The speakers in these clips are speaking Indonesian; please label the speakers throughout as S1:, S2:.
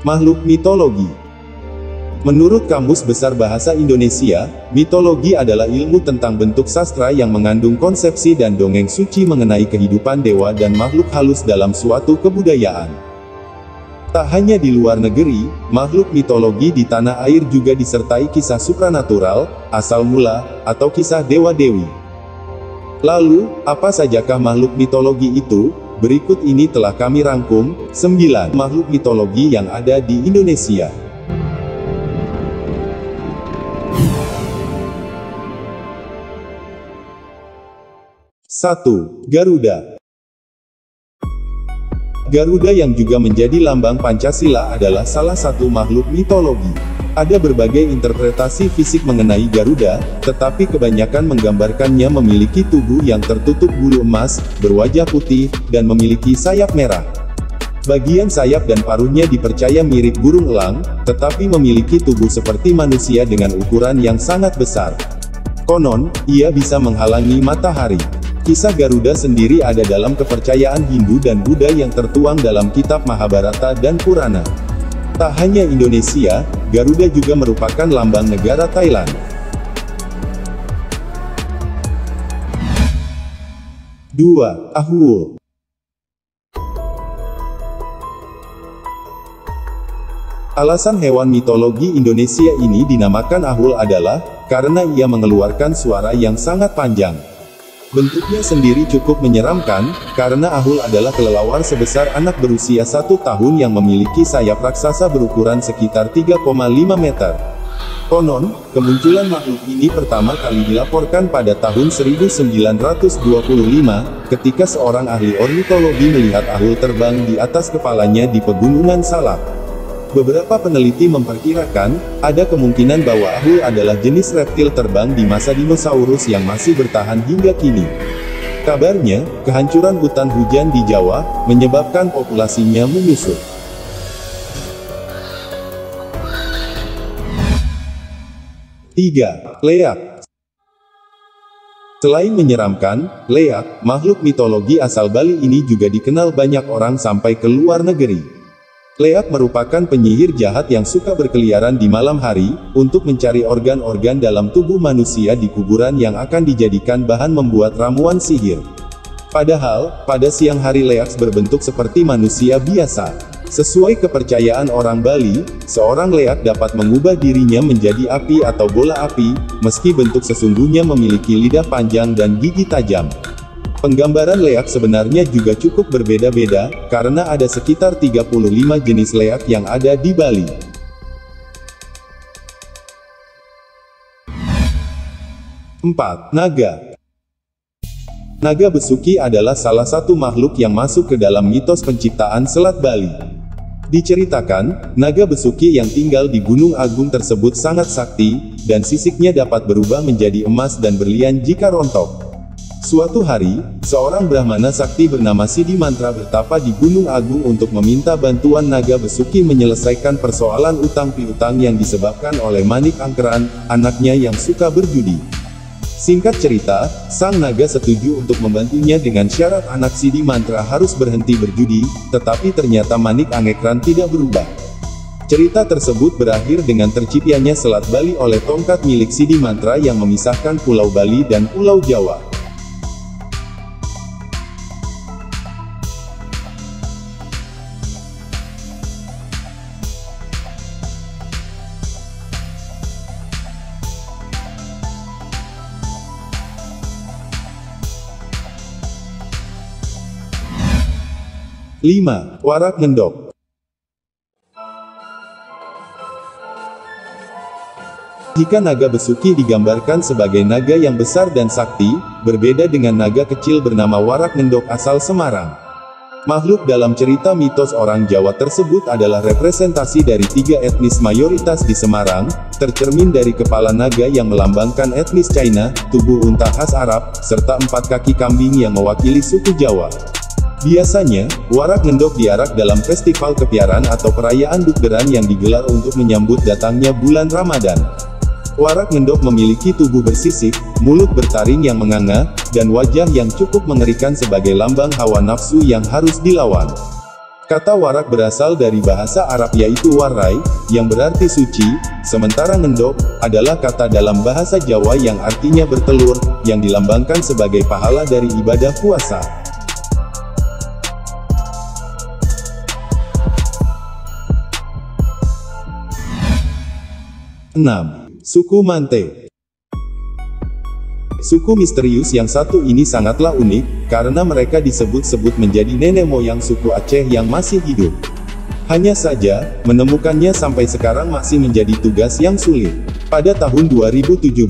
S1: Makhluk mitologi. Menurut Kamus Besar Bahasa Indonesia, mitologi adalah ilmu tentang bentuk sastra yang mengandung konsepsi dan dongeng suci mengenai kehidupan dewa dan makhluk halus dalam suatu kebudayaan. Tak hanya di luar negeri, makhluk mitologi di tanah air juga disertai kisah supranatural, asal mula, atau kisah dewa-dewi. Lalu, apa sajakah makhluk mitologi itu? Berikut ini telah kami rangkum, 9 makhluk mitologi yang ada di Indonesia. 1. Garuda. Garuda yang juga menjadi lambang Pancasila adalah salah satu makhluk mitologi. Ada berbagai interpretasi fisik mengenai Garuda, tetapi kebanyakan menggambarkannya memiliki tubuh yang tertutup bulu emas, berwajah putih, dan memiliki sayap merah. Bagian sayap dan paruhnya dipercaya mirip burung elang, tetapi memiliki tubuh seperti manusia dengan ukuran yang sangat besar. Konon, ia bisa menghalangi matahari. Kisah Garuda sendiri ada dalam kepercayaan Hindu dan Buddha yang tertuang dalam kitab Mahabharata dan Purana. Tak hanya Indonesia, Garuda juga merupakan lambang negara Thailand. 2. Ahwul. Alasan hewan mitologi Indonesia ini dinamakan Ahwul adalah karena ia mengeluarkan suara yang sangat panjang. Bentuknya sendiri cukup menyeramkan, karena Ahwul adalah kelelawar sebesar anak berusia 1 tahun yang memiliki sayap raksasa berukuran sekitar 3,5 meter. Konon, kemunculan makhluk ini pertama kali dilaporkan pada tahun 1925, ketika seorang ahli ornitologi melihat Ahwul terbang di atas kepalanya di Pegunungan Salak. Beberapa peneliti memperkirakan, ada kemungkinan bahwa Ahwul adalah jenis reptil terbang di masa dinosaurus yang masih bertahan hingga kini. Kabarnya, kehancuran hutan hujan di Jawa, menyebabkan populasinya menyusut. 3. Leak. Selain menyeramkan, leak, makhluk mitologi asal Bali ini juga dikenal banyak orang sampai ke luar negeri. Leak merupakan penyihir jahat yang suka berkeliaran di malam hari, untuk mencari organ-organ dalam tubuh manusia di kuburan yang akan dijadikan bahan membuat ramuan sihir. Padahal, pada siang hari leak berbentuk seperti manusia biasa. Sesuai kepercayaan orang Bali, seorang leak dapat mengubah dirinya menjadi api atau bola api, meski bentuk sesungguhnya memiliki lidah panjang dan gigi tajam. Penggambaran leak sebenarnya juga cukup berbeda-beda, karena ada sekitar 35 jenis leak yang ada di Bali. 4. Naga. Naga Besuki adalah salah satu makhluk yang masuk ke dalam mitos penciptaan Selat Bali. Diceritakan, naga Besuki yang tinggal di Gunung Agung tersebut sangat sakti, dan sisiknya dapat berubah menjadi emas dan berlian jika rontok. Suatu hari, seorang Brahmana sakti bernama Sidi Mantra bertapa di Gunung Agung untuk meminta bantuan naga Besuki menyelesaikan persoalan utang piutang yang disebabkan oleh Manik Angkeran, anaknya yang suka berjudi. Singkat cerita, sang naga setuju untuk membantunya dengan syarat anak Sidi Mantra harus berhenti berjudi, tetapi ternyata Manik Angkeran tidak berubah. Cerita tersebut berakhir dengan terciptanya Selat Bali oleh tongkat milik Sidi Mantra yang memisahkan Pulau Bali dan Pulau Jawa. 5. Warak Ngendok. Jika naga Besuki digambarkan sebagai naga yang besar dan sakti, berbeda dengan naga kecil bernama Warak Ngendok asal Semarang. Makhluk dalam cerita mitos orang Jawa tersebut adalah representasi dari 3 etnis mayoritas di Semarang, tercermin dari kepala naga yang melambangkan etnis China, tubuh unta khas Arab, serta 4 kaki kambing yang mewakili suku Jawa. Biasanya, warak ngendok diarak dalam festival kepiaran atau perayaan Dukderan yang digelar untuk menyambut datangnya bulan Ramadan. Warak ngendok memiliki tubuh bersisik, mulut bertaring yang menganga, dan wajah yang cukup mengerikan sebagai lambang hawa nafsu yang harus dilawan. Kata warak berasal dari bahasa Arab yaitu warai, yang berarti suci, sementara ngendok, adalah kata dalam bahasa Jawa yang artinya bertelur, yang dilambangkan sebagai pahala dari ibadah puasa. Enam. Suku Mante. Suku misterius yang satu ini sangatlah unik, karena mereka disebut-sebut menjadi nenek moyang suku Aceh yang masih hidup. Hanya saja, menemukannya sampai sekarang masih menjadi tugas yang sulit. Pada tahun 2017,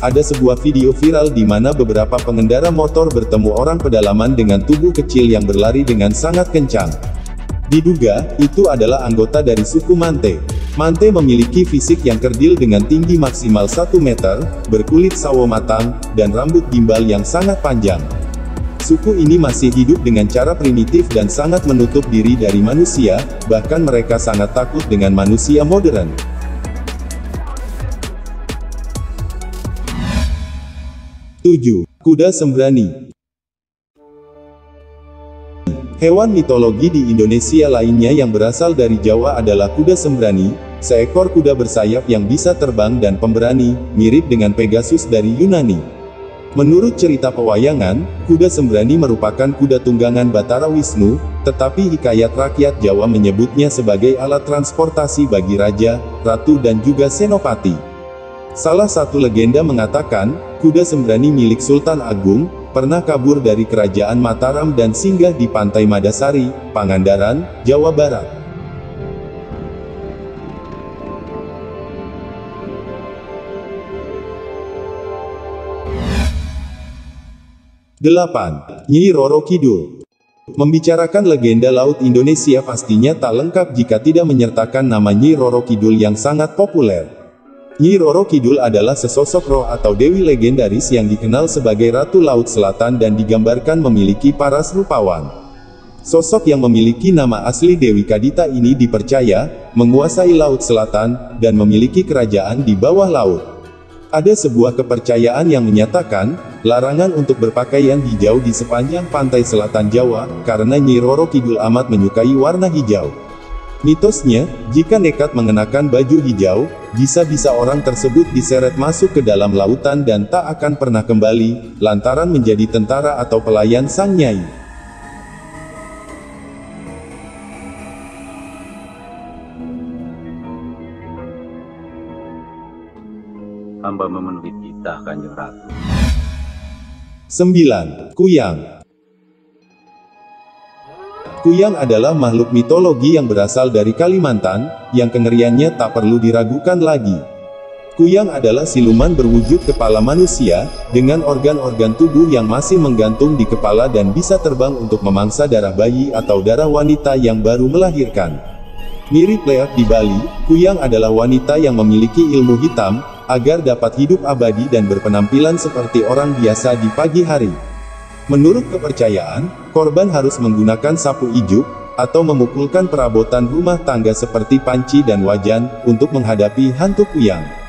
S1: ada sebuah video viral di mana beberapa pengendara motor bertemu orang pedalaman dengan tubuh kecil yang berlari dengan sangat kencang. Diduga, itu adalah anggota dari suku Mante. Mante memiliki fisik yang kerdil dengan tinggi maksimal 1 meter, berkulit sawo matang, dan rambut gimbal yang sangat panjang. Suku ini masih hidup dengan cara primitif dan sangat menutup diri dari manusia, bahkan mereka sangat takut dengan manusia modern. 7. Kuda Sembrani. Hewan mitologi di Indonesia lainnya yang berasal dari Jawa adalah kuda sembrani, seekor kuda bersayap yang bisa terbang dan pemberani, mirip dengan Pegasus dari Yunani. Menurut cerita pewayangan, kuda sembrani merupakan kuda tunggangan Batara Wisnu, tetapi hikayat rakyat Jawa menyebutnya sebagai alat transportasi bagi raja, ratu dan juga senopati. Salah satu legenda mengatakan, kuda sembrani milik Sultan Agung, pernah kabur dari kerajaan Mataram dan singgah di Pantai Madasari, Pangandaran, Jawa Barat. Delapan. Nyi Roro Kidul. Membicarakan legenda laut Indonesia pastinya tak lengkap jika tidak menyertakan nama Nyi Roro Kidul yang sangat populer. Nyi Roro Kidul adalah sesosok roh atau dewi legendaris yang dikenal sebagai Ratu Laut Selatan dan digambarkan memiliki paras rupawan. Sosok yang memiliki nama asli Dewi Kadita ini dipercaya menguasai Laut Selatan dan memiliki kerajaan di bawah laut. Ada sebuah kepercayaan yang menyatakan larangan untuk berpakaian hijau di sepanjang pantai selatan Jawa karena Nyi Roro Kidul amat menyukai warna hijau. Mitosnya, jika nekat mengenakan baju hijau, bisa-bisa orang tersebut diseret masuk ke dalam lautan dan tak akan pernah kembali, lantaran menjadi tentara atau pelayan sang nyai.
S2: Hamba memenuhi titah Kanjeng Ratu.
S1: 9. Kuyang. Kuyang adalah makhluk mitologi yang berasal dari Kalimantan, yang kengeriannya tak perlu diragukan lagi. Kuyang adalah siluman berwujud kepala manusia, dengan organ-organ tubuh yang masih menggantung di kepala dan bisa terbang untuk memangsa darah bayi atau darah wanita yang baru melahirkan. Mirip leak di Bali, Kuyang adalah wanita yang memiliki ilmu hitam, agar dapat hidup abadi dan berpenampilan seperti orang biasa di pagi hari. Menurut kepercayaan, korban harus menggunakan sapu ijuk, atau memukulkan perabotan rumah tangga seperti panci dan wajan, untuk menghadapi hantu Kuyang.